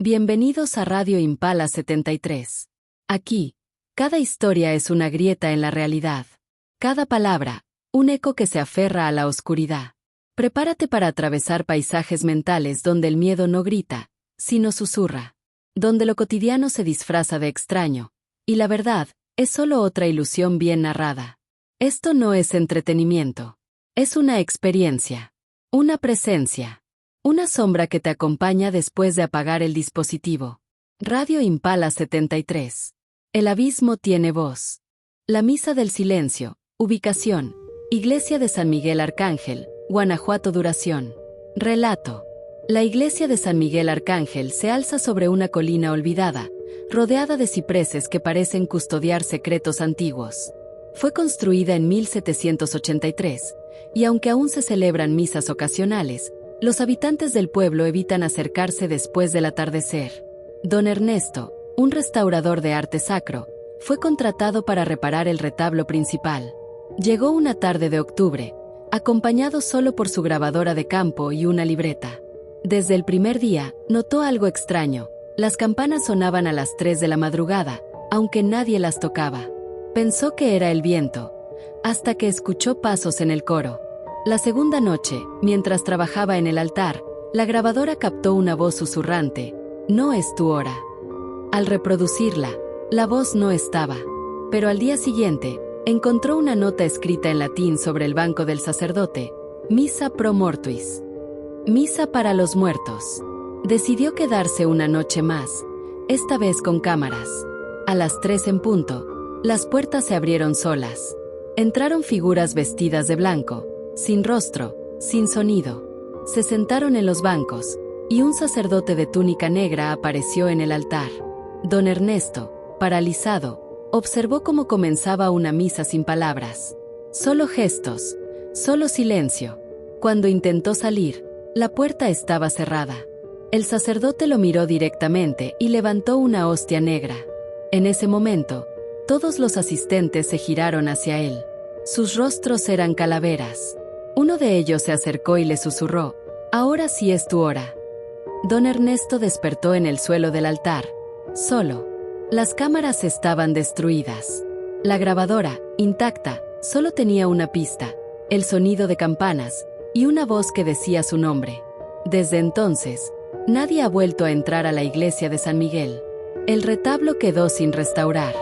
Bienvenidos a Radio Impala 73. Aquí, cada historia es una grieta en la realidad. Cada palabra, un eco que se aferra a la oscuridad. Prepárate para atravesar paisajes mentales donde el miedo no grita, sino susurra. Donde lo cotidiano se disfraza de extraño, y la verdad es solo otra ilusión bien narrada. Esto no es entretenimiento. Es una experiencia. Una presencia. Una sombra que te acompaña después de apagar el dispositivo. Radio Impala 73. El abismo tiene voz. La Misa del Silencio. Ubicación: Iglesia de San Miguel Arcángel, Guanajuato. Duración. Relato. La iglesia de San Miguel Arcángel se alza sobre una colina olvidada, rodeada de cipreses que parecen custodiar secretos antiguos. Fue construida en 1783, y aunque aún se celebran misas ocasionales, los habitantes del pueblo evitan acercarse después del atardecer. Don Ernesto, un restaurador de arte sacro, fue contratado para reparar el retablo principal. Llegó una tarde de octubre, acompañado solo por su grabadora de campo y una libreta. Desde el primer día, notó algo extraño. Las campanas sonaban a las 3 de la madrugada, aunque nadie las tocaba. Pensó que era el viento, hasta que escuchó pasos en el coro. La segunda noche, mientras trabajaba en el altar, la grabadora captó una voz susurrante: «No es tu hora». Al reproducirla, la voz no estaba. Pero al día siguiente, encontró una nota escrita en latín sobre el banco del sacerdote: «Missa pro mortuis». Misa para los muertos. Decidió quedarse una noche más, esta vez con cámaras. A las 3 en punto, las puertas se abrieron solas. Entraron figuras vestidas de blanco, sin rostro, sin sonido. Se sentaron en los bancos, y un sacerdote de túnica negra apareció en el altar. Don Ernesto, paralizado, observó cómo comenzaba una misa sin palabras. Solo gestos, solo silencio. Cuando intentó salir, la puerta estaba cerrada. El sacerdote lo miró directamente y levantó una hostia negra. En ese momento, todos los asistentes se giraron hacia él. Sus rostros eran calaveras. Uno de ellos se acercó y le susurró: «Ahora sí es tu hora». Don Ernesto despertó en el suelo del altar, solo. Las cámaras estaban destruidas. La grabadora, intacta, solo tenía una pista: el sonido de campanas y una voz que decía su nombre. Desde entonces, nadie ha vuelto a entrar a la iglesia de San Miguel. El retablo quedó sin restaurar.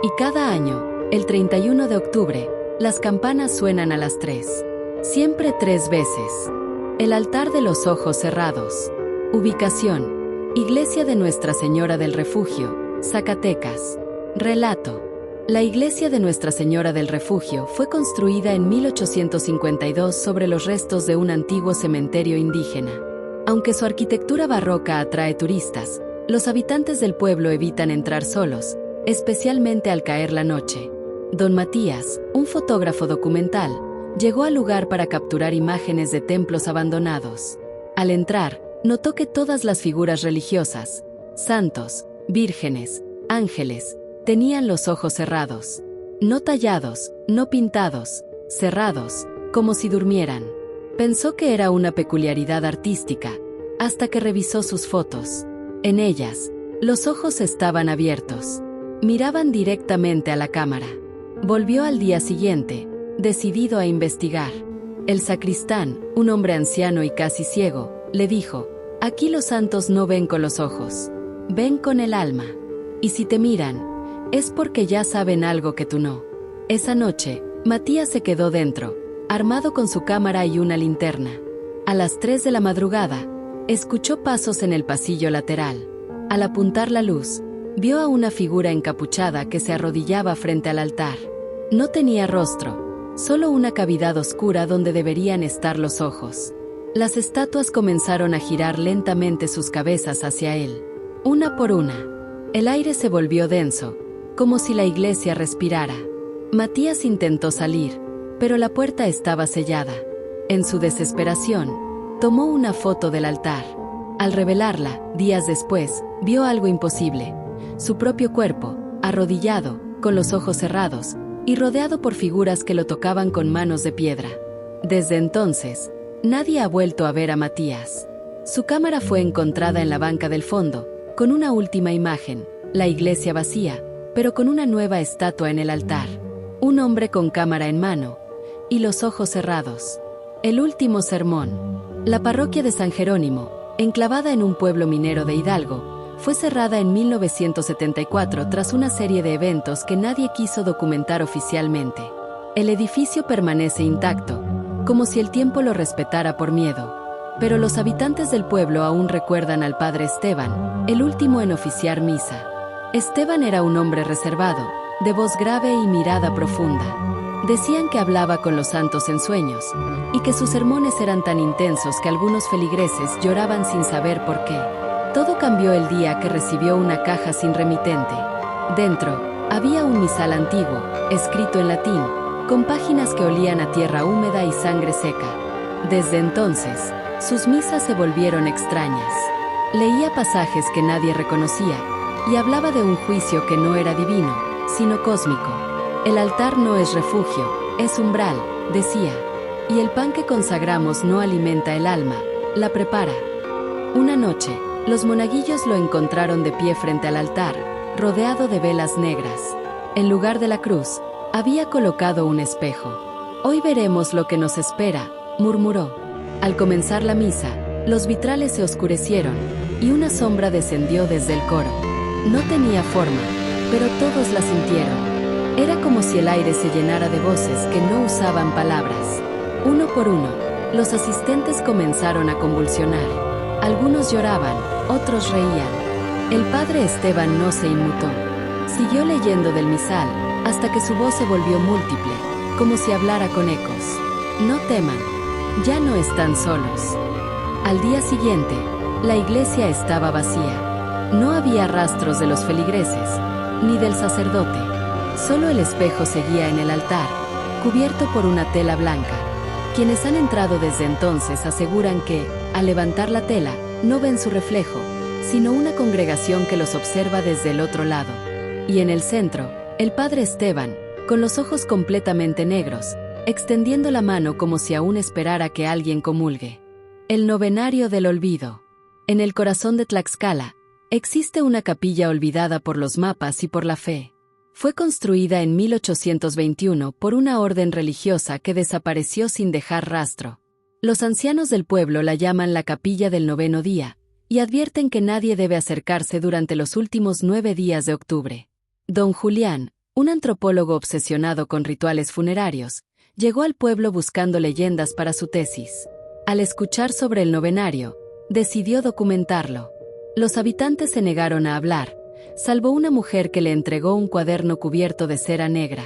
Y cada año, el 31 de octubre, las campanas suenan a las 3. Siempre 3 veces. El altar de los ojos cerrados. Ubicación: Iglesia de Nuestra Señora del Refugio, Zacatecas. Relato. La iglesia de Nuestra Señora del Refugio fue construida en 1852 sobre los restos de un antiguo cementerio indígena. Aunque su arquitectura barroca atrae turistas, los habitantes del pueblo evitan entrar solos, especialmente al caer la noche. Don Matías, un fotógrafo documental, llegó al lugar para capturar imágenes de templos abandonados. Al entrar, notó que todas las figuras religiosas, santos, vírgenes, ángeles, tenían los ojos cerrados. No tallados, no pintados, cerrados, como si durmieran. Pensó que era una peculiaridad artística, hasta que revisó sus fotos. En ellas, los ojos estaban abiertos. Miraban directamente a la cámara. Volvió al día siguiente, decidido a investigar. El sacristán, un hombre anciano y casi ciego, le dijo: «Aquí los santos no ven con los ojos, ven con el alma. Y si te miran, es porque ya saben algo que tú no». Esa noche, Matías se quedó dentro, armado con su cámara y una linterna. A las 3 de la madrugada, escuchó pasos en el pasillo lateral. Al apuntar la luz, vio a una figura encapuchada que se arrodillaba frente al altar. No tenía rostro, solo una cavidad oscura donde deberían estar los ojos. Las estatuas comenzaron a girar lentamente sus cabezas hacia él, una por una. El aire se volvió denso, como si la iglesia respirara. Matías intentó salir, pero la puerta estaba sellada. En su desesperación, tomó una foto del altar. Al revelarla, días después, vio algo imposible: su propio cuerpo, arrodillado, con los ojos cerrados, y rodeado por figuras que lo tocaban con manos de piedra. Desde entonces, nadie ha vuelto a ver a Matías. Su cámara fue encontrada en la banca del fondo, con una última imagen, la iglesia vacía, pero con una nueva estatua en el altar. Un hombre con cámara en mano y los ojos cerrados. El último sermón. La parroquia de San Jerónimo, enclavada en un pueblo minero de Hidalgo, fue cerrada en 1974 tras una serie de eventos que nadie quiso documentar oficialmente. El edificio permanece intacto, como si el tiempo lo respetara por miedo. Pero los habitantes del pueblo aún recuerdan al padre Esteban, el último en oficiar misa. Esteban era un hombre reservado, de voz grave y mirada profunda. Decían que hablaba con los santos en sueños, y que sus sermones eran tan intensos que algunos feligreses lloraban sin saber por qué. Todo cambió el día que recibió una caja sin remitente. Dentro, había un misal antiguo, escrito en latín, con páginas que olían a tierra húmeda y sangre seca. Desde entonces, sus misas se volvieron extrañas. Leía pasajes que nadie reconocía, y hablaba de un juicio que no era divino, sino cósmico. El altar no es refugio, es umbral, decía. Y el pan que consagramos no alimenta el alma, la prepara. Una noche, los monaguillos lo encontraron de pie frente al altar, rodeado de velas negras. En lugar de la cruz, había colocado un espejo. «Hoy veremos lo que nos espera», murmuró. Al comenzar la misa, los vitrales se oscurecieron, y una sombra descendió desde el coro. No tenía forma, pero todos la sintieron. Era como si el aire se llenara de voces que no usaban palabras. Uno por uno, los asistentes comenzaron a convulsionar. Algunos lloraban, otros reían. El padre Esteban no se inmutó. Siguió leyendo del misal, hasta que su voz se volvió múltiple, como si hablara con ecos. «No teman, ya no están solos». Al día siguiente, la iglesia estaba vacía. No había rastros de los feligreses, ni del sacerdote. Solo el espejo seguía en el altar, cubierto por una tela blanca. Quienes han entrado desde entonces aseguran que, al levantar la tela, no ven su reflejo, sino una congregación que los observa desde el otro lado. Y en el centro, el padre Esteban, con los ojos completamente negros, extendiendo la mano como si aún esperara que alguien comulgue. El novenario del olvido. En el corazón de Tlaxcala, existe una capilla olvidada por los mapas y por la fe. Fue construida en 1821 por una orden religiosa que desapareció sin dejar rastro. Los ancianos del pueblo la llaman la Capilla del Noveno Día, y advierten que nadie debe acercarse durante los últimos 9 días de octubre. Don Julián, un antropólogo obsesionado con rituales funerarios, llegó al pueblo buscando leyendas para su tesis. Al escuchar sobre el novenario, decidió documentarlo. Los habitantes se negaron a hablar, salvo una mujer que le entregó un cuaderno cubierto de cera negra.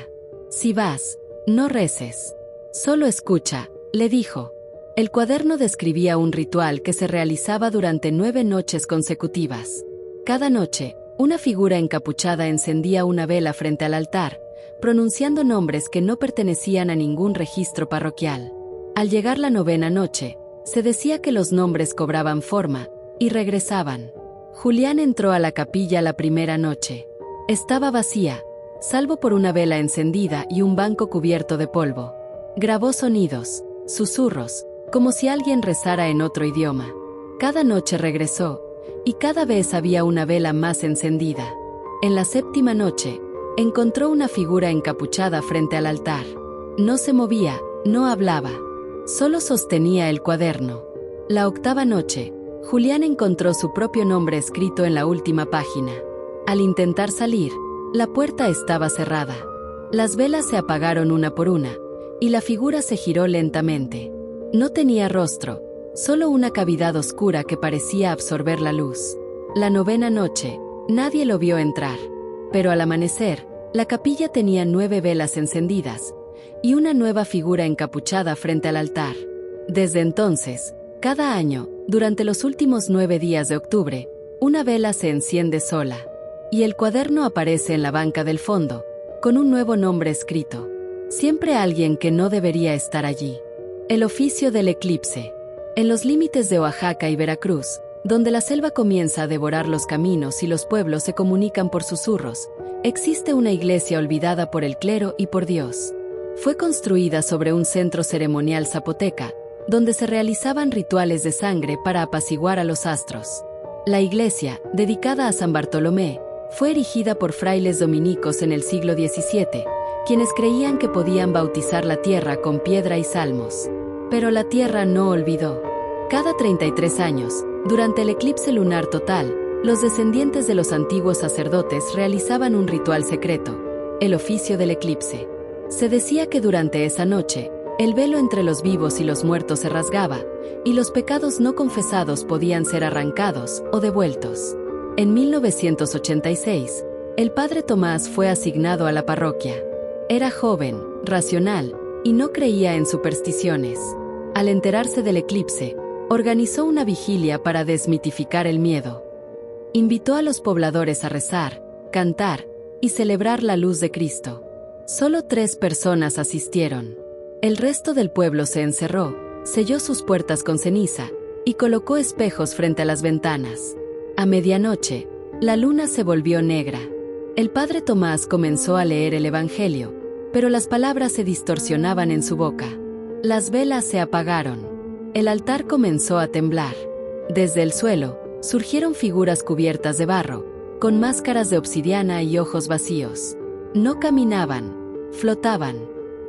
«Si vas, no reces. Solo escucha», le dijo. El cuaderno describía un ritual que se realizaba durante 9 noches consecutivas. Cada noche, una figura encapuchada encendía una vela frente al altar, pronunciando nombres que no pertenecían a ningún registro parroquial. Al llegar la 9ª noche, se decía que los nombres cobraban forma y regresaban. Julián entró a la capilla la primera noche. Estaba vacía, salvo por una vela encendida y un banco cubierto de polvo. Grabó sonidos, susurros, como si alguien rezara en otro idioma. Cada noche regresó, y cada vez había una vela más encendida. En la 7ª noche, encontró una figura encapuchada frente al altar. No se movía, no hablaba. Solo sostenía el cuaderno. La 8ª noche, Julián encontró su propio nombre escrito en la última página. Al intentar salir, la puerta estaba cerrada. Las velas se apagaron una por una, y la figura se giró lentamente. No tenía rostro, solo una cavidad oscura que parecía absorber la luz. La 9ª noche, nadie lo vio entrar. Pero al amanecer, la capilla tenía 9 velas encendidas, y una nueva figura encapuchada frente al altar. Desde entonces, cada año, durante los últimos 9 días de octubre, una vela se enciende sola, y el cuaderno aparece en la banca del fondo, con un nuevo nombre escrito. Siempre alguien que no debería estar allí. El oficio del eclipse. En los límites de Oaxaca y Veracruz, donde la selva comienza a devorar los caminos y los pueblos se comunican por susurros, existe una iglesia olvidada por el clero y por Dios. Fue construida sobre un centro ceremonial zapoteca, donde se realizaban rituales de sangre para apaciguar a los astros. La iglesia, dedicada a San Bartolomé, fue erigida por frailes dominicos en el siglo XVII, quienes creían que podían bautizar la tierra con piedra y salmos. Pero la tierra no olvidó. Cada 33 años, durante el eclipse lunar total, los descendientes de los antiguos sacerdotes realizaban un ritual secreto, el oficio del eclipse. Se decía que durante esa noche, el velo entre los vivos y los muertos se rasgaba, y los pecados no confesados podían ser arrancados o devueltos. En 1986, el padre Tomás fue asignado a la parroquia. Era joven, racional, y no creía en supersticiones. Al enterarse del eclipse, organizó una vigilia para desmitificar el miedo. Invitó a los pobladores a rezar, cantar y celebrar la luz de Cristo. Solo 3 personas asistieron. El resto del pueblo se encerró, selló sus puertas con ceniza y colocó espejos frente a las ventanas. A medianoche, la luna se volvió negra. El padre Tomás comenzó a leer el Evangelio, pero las palabras se distorsionaban en su boca. Las velas se apagaron. El altar comenzó a temblar. Desde el suelo, surgieron figuras cubiertas de barro, con máscaras de obsidiana y ojos vacíos. No caminaban, flotaban.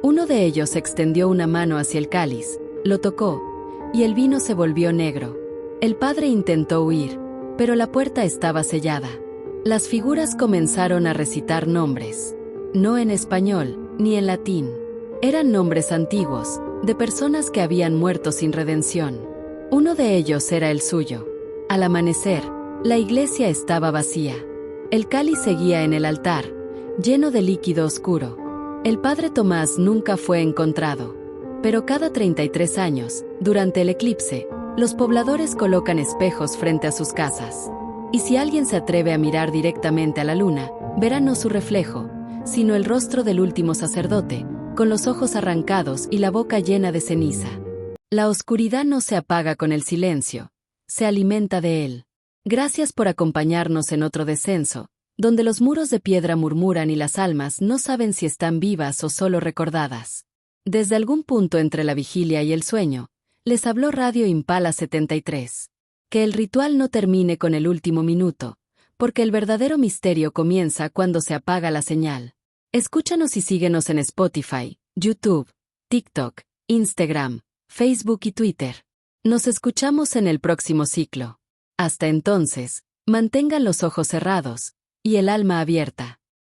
Uno de ellos extendió una mano hacia el cáliz, lo tocó, y el vino se volvió negro. El padre intentó huir, pero la puerta estaba sellada. Las figuras comenzaron a recitar nombres. No en español, ni en latín. Eran nombres antiguos, de personas que habían muerto sin redención. Uno de ellos era el suyo. Al amanecer, la iglesia estaba vacía. El cáliz seguía en el altar, lleno de líquido oscuro. El padre Tomás nunca fue encontrado. Pero cada 33 años, durante el eclipse, los pobladores colocan espejos frente a sus casas. Y si alguien se atreve a mirar directamente a la luna, verá no su reflejo, sino el rostro del último sacerdote, con los ojos arrancados y la boca llena de ceniza. La oscuridad no se apaga con el silencio, se alimenta de él. Gracias por acompañarnos en otro descenso, donde los muros de piedra murmuran y las almas no saben si están vivas o solo recordadas. Desde algún punto entre la vigilia y el sueño, les habló Radio Impala 73. Que el ritual no termine con el último minuto, porque el verdadero misterio comienza cuando se apaga la señal. Escúchanos y síguenos en Spotify, YouTube, TikTok, Instagram, Facebook y Twitter. Nos escuchamos en el próximo ciclo. Hasta entonces, mantengan los ojos cerrados y el alma abierta.